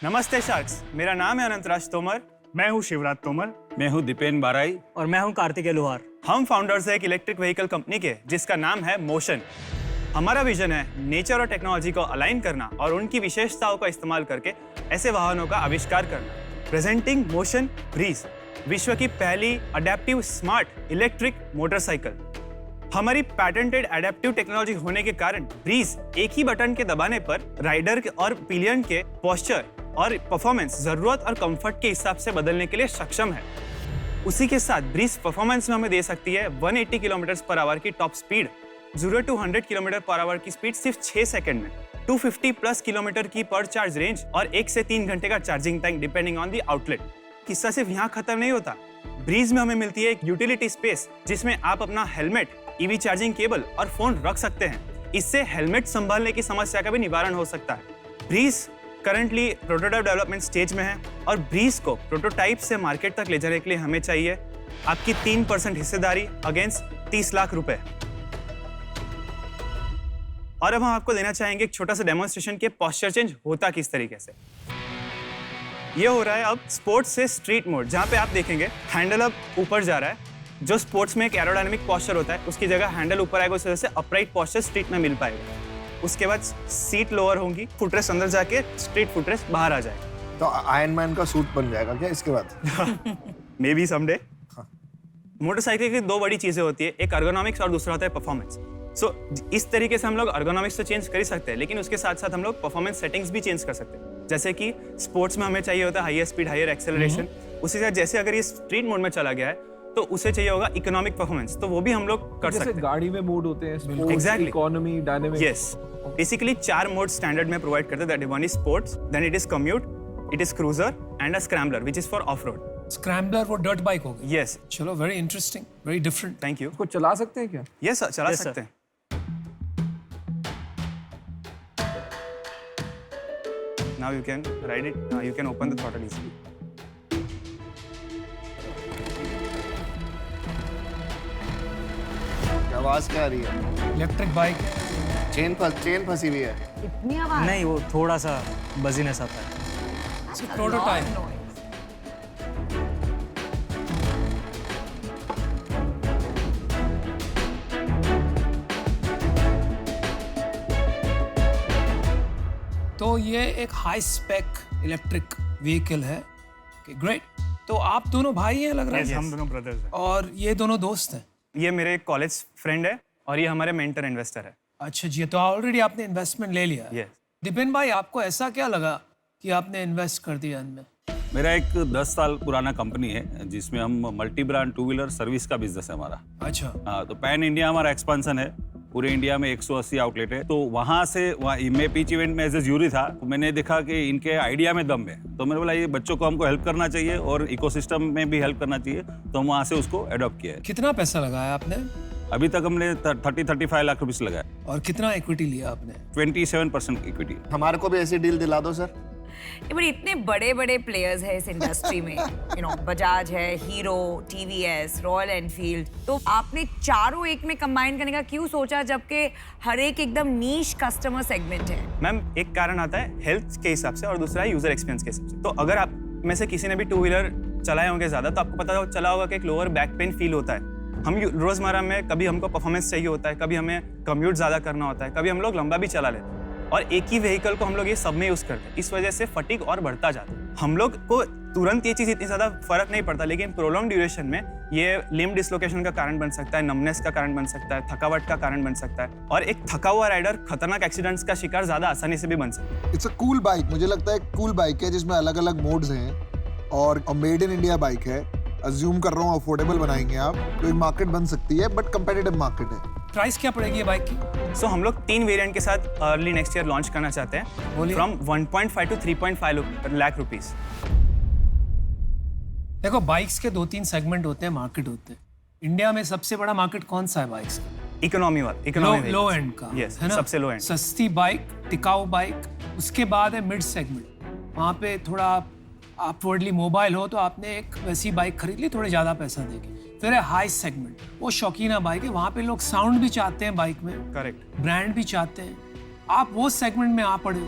नमस्ते शार्क्स, मेरा नाम है अनंतराज तोमर। मैं हूँ शिवराज तोमर। मैं हूँ दीपेन बाराई। और मैं हूं कार्तिकेय लोहार। हम फाउंडर्स हैं एक इलेक्ट्रिक व्हीकल कंपनी के जिसका नाम है मोशन। हमारा विजन है नेचर और टेक्नोलॉजी को अलाइन करना और उनकी विशेषताओं का इस्तेमाल करके ऐसे वाहनों का आविष्कार करना। प्रेजेंटिंग मोशन ब्रीज, विश्व की पहली अडेप्टिव स्मार्ट इलेक्ट्रिक मोटरसाइकिल। हमारी पैटेंटेड एडेप्टिव टेक्नोलॉजी होने के कारण ब्रीज एक ही बटन के दबाने पर राइडर और पिलियन के पोस्चर और परफॉर्मेंस जरूरत और कंफर्ट के हिसाब से बदलने के लिए सक्षम है। उसी के साथ ब्रीज परफॉर्मेंस में हमें दे सकती है 180 किलोमीटर पर आवर की top speed, 0 to 100 kilometre per hour की स्पीड सिर्फ 6 सेकंड में, 250 प्लस किलोमीटर की पर चार्ज रेंज और 1 से 3 घंटे का charging time depending on the outlet. किस्सा सिर्फ यहाँ खत्म नहीं होता। ब्रीज में हमें मिलती है एक यूटिलिटी स्पेस जिसमें आप अपना हेलमेट, ईवी चार्जिंग केबल और फोन रख सकते हैं। इससे हेलमेट संभालने की समस्या का भी निवारण हो सकता है। Breeze currently prototype development stage में है और ब्रीज को प्रोटोटाइप से मार्केट तक ले जाने के लिए हमें चाहिए आपकी 3% हिस्सेदारी अगेंस्ट 30 लाख रुपए। और अब हम आपको देना चाहेंगे एक छोटा सा डेमोन्स्ट्रेशन के पोस्चर चेंज होता किस तरीके से। ये हो रहा है अब स्पोर्ट्स से स्ट्रीट मोड, जहां पे आप देखेंगे हैंडल अब ऊपर जा रहा है। जो स्पोर्ट्स में एक एरोडायनामिक पोस्चर होता है उसकी जगह हैंडल ऊपर आएगा, उस वजह से अपराइट पोस्चर स्ट्रीट में मिल पाएगा। उसके बाद सीट लोअर होंगी, फुटरेस्ट अंदर जाके स्ट्रीट फुटरेस्ट बाहर आ जाएगा। तो आयरन मैन का सूट बन जाएगा क्या इसके बाद? May be someday. मोटरसाइकिल की दो बड़ी चीजें होती है, एक अर्गोनॉमिक्स और दूसरा होता है परफॉर्मेंस। सो इस तरीके से हम लोग अर्गोनॉमिक्स तो चेंज कर ही सकते हैं, लेकिन उसके साथ साथ हम लोग परफॉर्मेंस सेटिंग्स भी चेंज कर सकते हैं। जैसे कि स्पोर्ट्स में हमें चाहिए होता है हाईयर स्पीड, हाईयर एक्सेलरेशन। उसी के साथ जैसे अगर ये स्ट्रीट मोड में चला गया है तो उसे चाहिए होगा इकोनॉमिक परफॉर्मेंस, तो वो भी हम लोग कर सकते हैं। गाड़ी में मोड होते हैं, sports, Exactly. Economy, dynamic. Yes, basically 4 mode standard में प्रोवाइड करते हैं। That one is sports, then it is commute, it is cruiser and a scrambler which is for off road. Scrambler वो डर्ट बाइक हो गई। Yes, चलो, very interesting, very different. Thank you. इसको चला सकते हैं क्या? यस, चला Yes, सकते हैं। Now you can ride it. You can open the throttle easily. आवाज क्या आ रही है? इलेक्ट्रिक बाइक चेन फंसी हुई है। इतनी आवाज? नहीं, वो थोड़ा सा बजीनेस आता है। प्रोटोटाइप। तो ये एक हाई स्पेक इलेक्ट्रिक व्हीकल है। ग्रेट। तो आप दोनों भाई हैं लग रहा है। हम दोनों ब्रदर्स हैं। और ये दोनों दोस्त हैं। ये मेरे कॉलेज फ्रेंड है और ये हमारे मेंटर इन्वेस्टर है। अच्छा जी, तो ऑलरेडी आपने इन्वेस्टमेंट ले लिया। यस। दीपेन भाई, आपको ऐसा क्या लगा कि आपने इन्वेस्ट कर दिया इनमें? मेरा एक 10 साल पुराना कंपनी है जिसमें हम मल्टी ब्रांड 2 व्हीलर सर्विस का बिजनेस है हमारा। अच्छा। हाँ, तो पैन इंडिया हमारा एक्सपेंशन है। पूरे इंडिया में 180 आउटलेट है। तो वहाँ से मैं पिच इवेंट में एज ए ज्यूरी था, तो मैंने देखा कि इनके आइडिया में दम है। तो मैंने बोला ये बच्चों को हमको हेल्प करना चाहिए और इकोसिस्टम में भी हेल्प करना चाहिए, तो हम वहाँ से उसको अडॉप्ट किया है। कितना पैसा लगाया आपने अभी तक हमने 30-35 लाख रुपीस लगाया। और कितना इक्विटी लिया आपने? 27% इक्विटी। हमारे को भी ऐसी डील दिला दो सर। बट इतने बड़े बड़े प्लेयर्स हैं इस इंडस्ट्री में, बजाज है, हीरो, टीवीएस, रॉयल एनफील्ड। तो आपने चारों एक में कंबाइन करने का क्यों सोचा, जबकि हर एक एकदम नीश कस्टमर सेगमेंट है? मैम, एक कारण आता है हेल्थ के हिसाब से और दूसरा है यूजर एक्सपीरियंस के हिसाब से। तो अगर आप में से किसी ने भी 2 व्हीलर चलाए होंगे ज्यादा, तो आपको पता चला होगा कि एक लोअर बैक पेन फील होता है। हम रोजमर्रा में कभी हमको परफॉर्मेंस चाहिए होता है, कभी हमें कम्यूट ज्यादा करना होता है, कभी हम लोग लंबा भी चला लेते हैं और एक ही व्हीकल को हम लोग ये सब में यूज करते हैं। इस वजह से फटीग और बढ़ता जाता है। हम लोग को तुरंत ये चीज इतनी ज्यादा फर्क नहीं पड़ता, लेकिन प्रोलॉन्ग ड्यूरेशन में ये लिम्ब डिसलोकेशन का कारण बन सकता है, नमनेस का कारण बन सकता है, थकावट का कारण बन सकता है और एक थका हुआ राइडर खतरनाक एक्सीडेंट्स का शिकार ज्यादा आसानी से भी बन सकता है। It's a cool bike. मुझे लगता है कूल बाइक है जिसमें अलग अलग मोड्स हैं और मेड इन इंडिया बाइक है। अज्यूम कर रहा हूँ अफोर्डेबल बनाएंगे आप, तो एक मार्केट बन सकती है, बट कंपेटिटिव मार्केट है। प्राइस क्या पड़ेगी ये बाइक की? सो हम लोग 3 वेरिएंट के साथ अर्ली नेक्स्ट ईयर लॉन्च करना चाहते हैं, बोलिए। From 1.5 to 3.5 lakh rupees. देखो, बाइक्स के 2-3 सेगमेंट होते हैं, मार्केट होते हैं। इंडिया में सबसे बड़ा मार्केट कौन सा है बाइक्स का? इकोनॉमी वाला, लो एंड का, यस, है ना? सबसे लो एंड। सस्ती बाइक, टिकाऊ बाइक। उसके बाद है मिड सेगमेंट। वहाँ पे थोड़ा अपवर्डली मोबाइल हो तो आपने एक वैसी बाइक खरीद ली, थोड़े ज़्यादा पैसा देके। फिर है हाई सेगमेंट, वो शौकीना बाइक है। वहाँ पे लोग साउंड भी चाहते हैं बाइक में, करेक्ट, ब्रांड भी चाहते हैं। आप वो सेगमेंट में आ पड़े हो।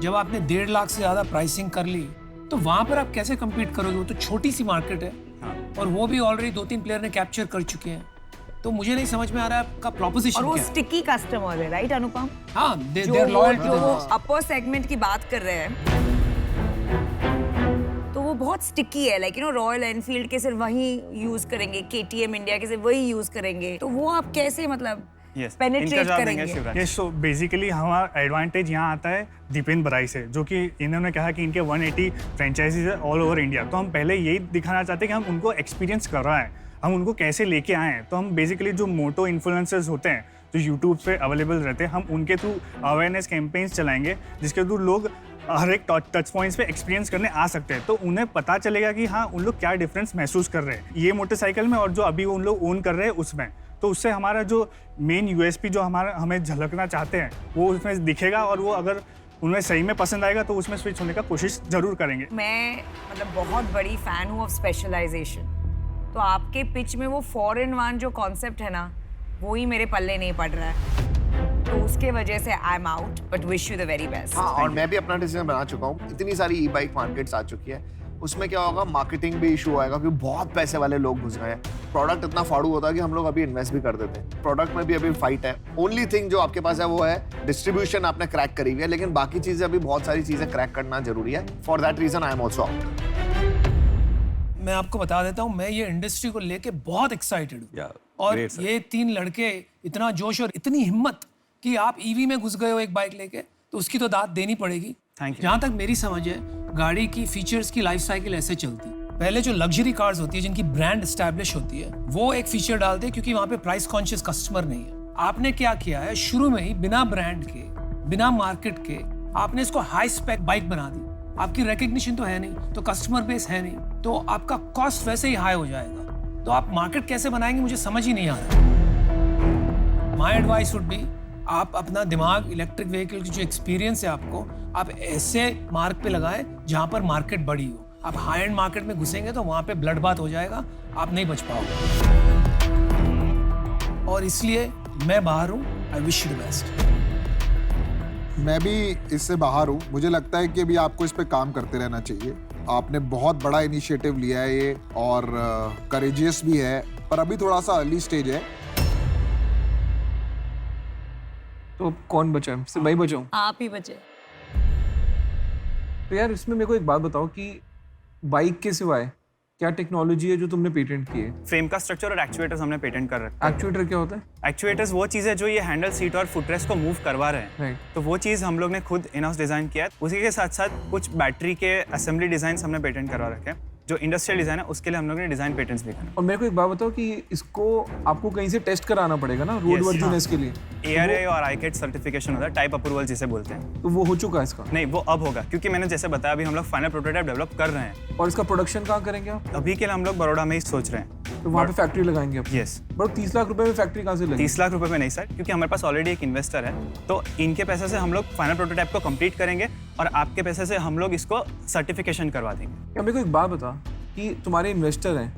जब आपने 1.5 लाख से ज़्यादा प्राइसिंग कर ली तो वहाँ पर आप कैसे कम्पीट करोगे? वो तो छोटी सी मार्केट है और वो भी ऑलरेडी 2-3 प्लेयर ने कैप्चर कर चुके हैं। तो मुझे नहीं समझ में आ रहा है आपका प्रोपोजिशन और वो क्या है? स्टिकी कस्टमर है, राइट अनुपम? हाँ, जो देयर लॉयल जो अपर सेगमेंट की बात कर रहे हैं, तो वो बहुत स्टिकी है। लाइक रॉयल एनफील्ड के सिर्फ वही यूज करेंगे, KTM इंडिया के सिर्फ वही यूज करेंगे, तो वो आप कैसे मतलब Yes, पेनिट्रेट इनका जवाब देंगे करेंगे? शिवराज। ये सो बेसिकली हमारा एडवांटेज यहाँ आता है दीपेंद्र बराई से, जो कि इन्होंने कहा कि इनके 180 फ्रेंचाइजीज है ऑल ओवर इंडिया। तो हम पहले यही दिखाना चाहते हैं कि हम उनको एक्सपीरियंस कर रहा है, हम उनको कैसे लेके आए हैं। तो हम बेसिकली जो मोटो इन्फ्लुएंसर्स होते हैं जो यूट्यूब पे अवेलेबल रहते हैं, हम उनके थ्रू अवेयरनेस कैंपेन्स चलाएंगे, जिसके थ्रू लोग हर एक टच पॉइंट्स पे एक्सपीरियंस करने आ सकते हैं। तो उन्हें पता चलेगा कि हाँ उन लोग क्या डिफरेंस महसूस कर रहे हैं ये मोटरसाइकिल में और जो अभी उन लोग ओन कर रहे हैं उसमें। तो उससे हमारा जो मेन USP जो हमें झलकना चाहते हैं वो उसमें दिखेगा, और वो अगर उन्हें सही में पसंद आएगा तो उसमें स्विच होने का कोशिश जरूर करेंगे। मैं मतलब बहुत बड़ी फैन हूँ ऑफ स्पेशलाइजेशन, तो आपके पिच में वो 4-in-1 जो कॉन्सेप्ट है ना, वो ही मेरे पल्ले नहीं पड़ रहा है, तो उसके वजह से I am out, but wish you the very best. हाँ, और मैं भी अपना डिसीजन बना चुका हूँ। इतनी सारी ई-बाइक मार्केट्स आ चुकी है, उसमें क्या होगा, मार्केटिंग भी इशू आएगा क्योंकि बहुत पैसे वाले लोग घुस गए हैं। प्रोडक्ट इतना फाड़ू होता है कि हम लोग अभी इन्वेस्ट भी कर देते हैं। प्रोडक्ट में भी अभी फाइट है। ओनली थिंग जो आपके पास है वो है डिस्ट्रीब्यूशन, आपने क्रैक करी हुई है, लेकिन बाकी चीजें अभी बहुत सारी चीजें क्रैक करना जरूरी है। For that reason I am also out. मैं आपको बता देता हूँ, मैं ये इंडस्ट्री को लेके बहुत एक्साइटेड हूँ। Yeah, और great, sir. ये 3 लड़के, इतना जोश और इतनी हिम्मत कि आप EV में घुस गए हो एक बाइक लेके, तो उसकी तो दाद देनी पड़ेगी। Thank you. जहाँ तक मेरी समझ है, गाड़ी की फीचर्स की लाइफ साइकिल ऐसे चलती है। पहले जो लग्जरी कार्स होती है जिनकी ब्रांड एस्टैब्लिश होती है, वो एक फीचर डालते हैं क्योंकि वहाँ पे प्राइस कॉन्शियस कस्टमर नहीं है। आपने क्या किया है, शुरू में ही बिना ब्रांड के, बिना मार्केट के, आपने इसको हाई स्पेक बाइक बना दी। आपकी रिकग्निशन तो है नहीं, तो कस्टमर बेस है नहीं, तो आपका कॉस्ट वैसे ही हाई हो जाएगा। तो आप मार्केट कैसे बनाएंगे, मुझे समझ ही नहीं आ रहा। माई एडवाइस वुड बी, आप अपना दिमाग इलेक्ट्रिक व्हीकल की जो एक्सपीरियंस है आपको, आप ऐसे मार्क पे लगाएं जहां पर मार्केट बड़ी हो। आप हाई एंड मार्केट में घुसेंगे तो वहां पे ब्लड बात हो जाएगा, आप नहीं बच पाओगे। और इसलिए मैं बाहर हूं। I wish you the best. मैं भी इससे बाहर हूँ। मुझे लगता है कि अभी आपको इस पे काम करते रहना चाहिए। आपने बहुत बड़ा इनिशिएटिव लिया है ये, और करेजियस भी है, पर अभी थोड़ा सा अर्ली स्टेज है। तो अब कौन बचा है? सिर्फ मैं ही बचा हूँ। आप ही बचे। तो यार इसमें मेरे को एक बात बताओ कि बाइक के सिवाय क्या टेक्नोलॉजी है जो तुमने पेटेंट की है? फ्रेम का स्ट्रक्चर और एक्चुएटर्स हमने पेटेंट कर रखा एक्चुएटर क्या होता है? है। एक्चुएटर्स वो चीज़ है जो ये हैंडल, सीट और फुटरेस्ट को मूव करवा रहे हैं। राइट। तो वो चीज़ हम लोग ने खुद इन हाउस डिज़ाइन किया है। उसी के साथ साथ कुछ बैटरी के असेंबली डिज़ाइन हमने पेटेंट करवा रखे हैं। जो इंडस्ट्रियल डिज़ाइन है उसके लिए हम लोग ने डिज़ाइन पेटेंट्स भी करे। और मेरे को एक बात बताओ कि इसको आपको कहीं से टेस्ट कराना पड़ेगा ना रोड Yes, वर्जिनेस के लिए? ARA और ICAT सर्टिफिकेशन होता है, टाइप अप्रूवल जिसे बोलते हैं। तो वो हो चुका है इसका? नहीं, वो अब होगा, क्योंकि मैंने जैसे बताया अभी हम लोग फाइनल प्रोटोटाइप डेवलप कर रहे हैं। और इसका प्रोडक्शन कहाँ करेंगे आप? अभी के लिए हम लोग बड़ौदा में ही सोच रहे हैं। तो वहाँ पे फैक्ट्री लगाएंगे आप? यस। बट 30 लाख रुपए में फैक्ट्री कहाँ से लगेगी? 30 लाख रुपए में नहीं सर, क्योंकि हमारे पास ऑलरेडी एक इन्वेस्टर है, तो इनके पैसे से हम लोग फाइनल प्रोटोटाइप को कंप्लीट करेंगे और आपके पैसे से हम लोग इसको सर्टिफिकेशन करवा देंगे। क्या मेरे को एक बात बता कि तुम्हारे इन्वेस्टर हैं,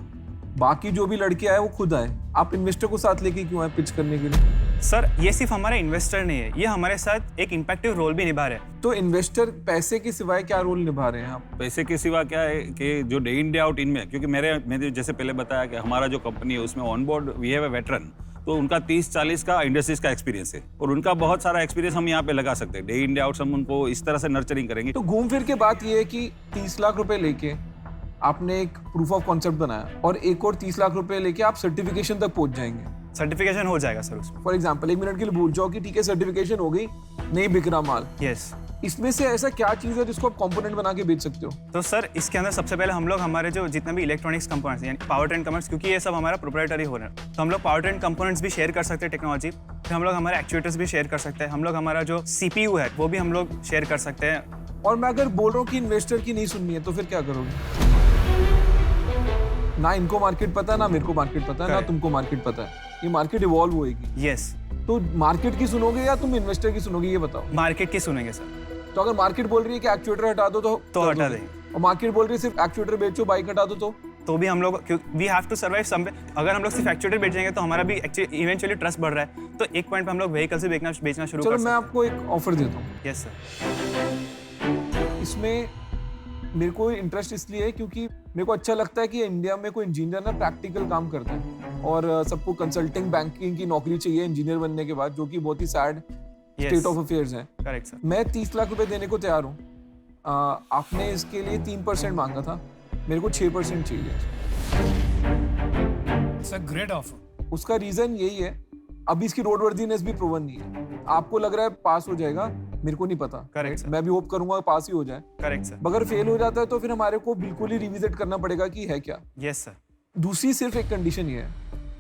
बाकी जो भी लड़के आए वो खुद आए, आप इन्वेस्टर को साथ लेके क्यों आए पिच करने के लिए? सर ये सिर्फ हमारा इन्वेस्टर नहीं है, ये हमारे साथ एक इम्पैक्टिव रोल भी निभा रहे हैं। तो इन्वेस्टर पैसे के सिवाय क्या रोल निभा रहे हैं आप? पैसे के सिवा क्या है कि जो डे इन डे आउट इनमें, क्योंकि मैंने जैसे पहले बताया कि हमारा जो कंपनी है उसमें on board we have a veteran, तो उनका 30-40 का इंडस्ट्रीज का एक्सपीरियंस है और उनका बहुत सारा एक्सपीरियंस हम यहाँ पे लगा सकते हैं। डे इन डे आउट हम उनको इस तरह से नर्चरिंग करेंगे। तो घूम फिर के बात ये है कि 30 लाख रुपए लेके आपने एक प्रूफ ऑफ कॉन्सेप्ट बनाया और एक और 30 लाख रुपए लेके आप सर्टिफिकेशन तक पहुंच जाएंगे। सर्टिफिकेशन हो जाएगा सर उसमें। फॉर एग्जाम्पल 1 मिनट के लिए भूल जाओ कि ठीक है सर्टिफिकेशन हो गई, नहीं बिक रहा माल, यस। इसमें से ऐसा क्या चीज़ है जिसको आप कंपोनेंट बना के बेच सकते हो? तो सर इसके अंदर सबसे पहले हम लोग हमारे जो जितने भी इलेक्ट्रॉनिक्स कंपोनेंट्स यानी पावर ट्रेन कंपोनेंट्स, क्योंकि ये सब हमारा प्रोप्राइटरी हो रहा है, तो हम लोग पावर ट्रेन कंपोनेंट्स भी शेयर कर सकते हैं टेक्नोलॉजी। फिर हम लोग हमारे एक्चुएटर्स भी शेयर कर सकते हैं। हम लोग हमारा जो CPU है वो भी हम लोग शेयर कर सकते हैं। और मैं अगर बोल रहा हूँ कि इन्वेस्टर की नहीं सुननी है तो फिर क्या करोगे? ना इनको मार्केट पता है, ना मेरे को मार्केट पता है, ना Correct. तुमको मार्केट पता है। ये मार्केट इवॉल्व होएगी। यस, तो मार्केट की सुनोगे या तुम इन्वेस्टर की सुनोगे, ये बताओ। मार्केट की सुनेंगे सर। तो अगर मार्केट बोल रही है कि एक्चुएटर हटा दो तो हटा दोगे। देंगे। और मार्केट बोल रही है सिर्फ एक्चुएटर बेचो, बाइक हटा दो तो भी हम लोग we have to survive someway. अगर हम लोग सिर्फ एक्चुएटर बेचेंगे तो हमारा भी एक्चुअली इवेंचुअली ट्रस्ट बढ़ रहा है, तो एक पॉइंट पे हम लोग व्हीकल से बेचना शुरू चलो कर मैं सकते आपको एक ऑफर देता हूँ। हैं। Yes sir. इसमें मेरे को इंटरेस्ट इसलिए है क्योंकि मेरे को अच्छा लगता है कि इंडिया में कोई इंजीनियर ना प्रैक्टिकल काम करता है और सबको कंसल्टिंग बैंकिंग की नौकरी चाहिए इंजीनियर बनने के बाद, जो कि बहुत ही सैड स्टेट ऑफ अफेयर्स है। Correct sir. मैं 30 लाख रुपए देने को तैयार हूँ। आपने इसके लिए 3% मांगा था, मेरे को 6% चाहिए। It's a great offer. उसका रीजन यही है, अभी इसकी रोडवर्दीनेस भी प्रूवन नहीं है। आपको लग रहा है पास हो जाएगा, मेरे को नहीं पता। Correct, sir. मैं भी होप करूंगा पास ही हो जाए। Correct sir. अगर फेल हो जाता है तो फिर हमारे को बिल्कुल ही रिविजिट करना पड़ेगा कि है क्या। Yes sir. दूसरी सिर्फ एक कंडीशन ये है,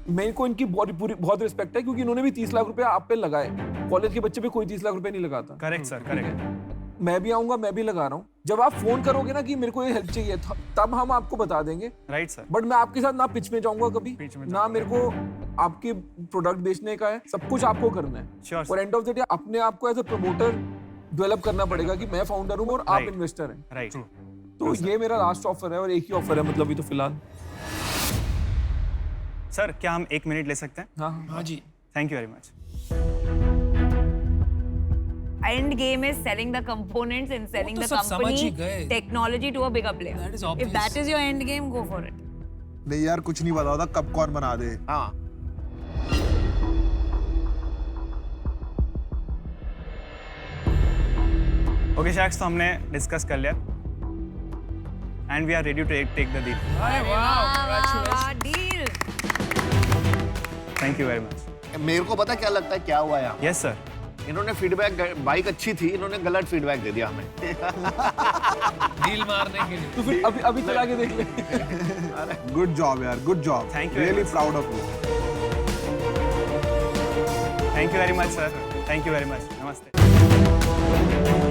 मेरे को इनकी बहुत रिस्पेक्ट है क्योंकि इन्होंने भी 30 लाख रुपए आप पे लगाए। कॉलेज के बच्चे पे कोई 30 लाख रुपए नहीं लगाता। Correct sir. करेक्ट। मैं भी आऊंगा, मैं भी लगा रहा हूँ। जब आप फोन करोगे ना कि मेरे को ये हेल्प चाहिए, तब हम आपको बता देंगे। Right sir. बट मैं आपके साथ ना पिच में जाऊंगा कभी, पिच में ना मेरे को आपके प्रोडक्ट बेचने का है। सब कुछ आपको करना है। Sure, और एंड ऑफ द डे अपने आप को एज अ प्रमोटर डेवलप करना पड़ेगा कि मैं फाउंडर हूँ और आप Right. इन्वेस्टर हैं। राइट। तो ये मेरा लास्ट ऑफर है और एक ही ऑफर है मतलब अभी तो फिलहाल। सर क्या हम 1 मिनट ले सकते हैं? हाँ हाँ हाँ जी। Thank you very much. End game is selling the components and selling वो the तो सब समझ ही company गए। technology to a bigger player. That is If obvious. that is your end game, go for it. नहीं यार कुछ नहीं पता होता कब कौन बना दे। हाँ ओके शैक्स, तो हमने डिस्कस कर लिया and we are ready to take the deal. अरे वाह, congratulations। Deal. Thank you very much. मेरे को पता क्या लगता है क्या हुआ यहाँ। Yes sir. इन्होंने फीडबैक, बाइक अच्छी थी, इन्होंने गलत फीडबैक दे दिया हमें। डील मारने के लिए। तो फिर अभी चला के देख ले। गुड जॉब यार, good job. Thank you very really much. Proud of you. Thank you very much sir. Thank you very much. नमस्ते।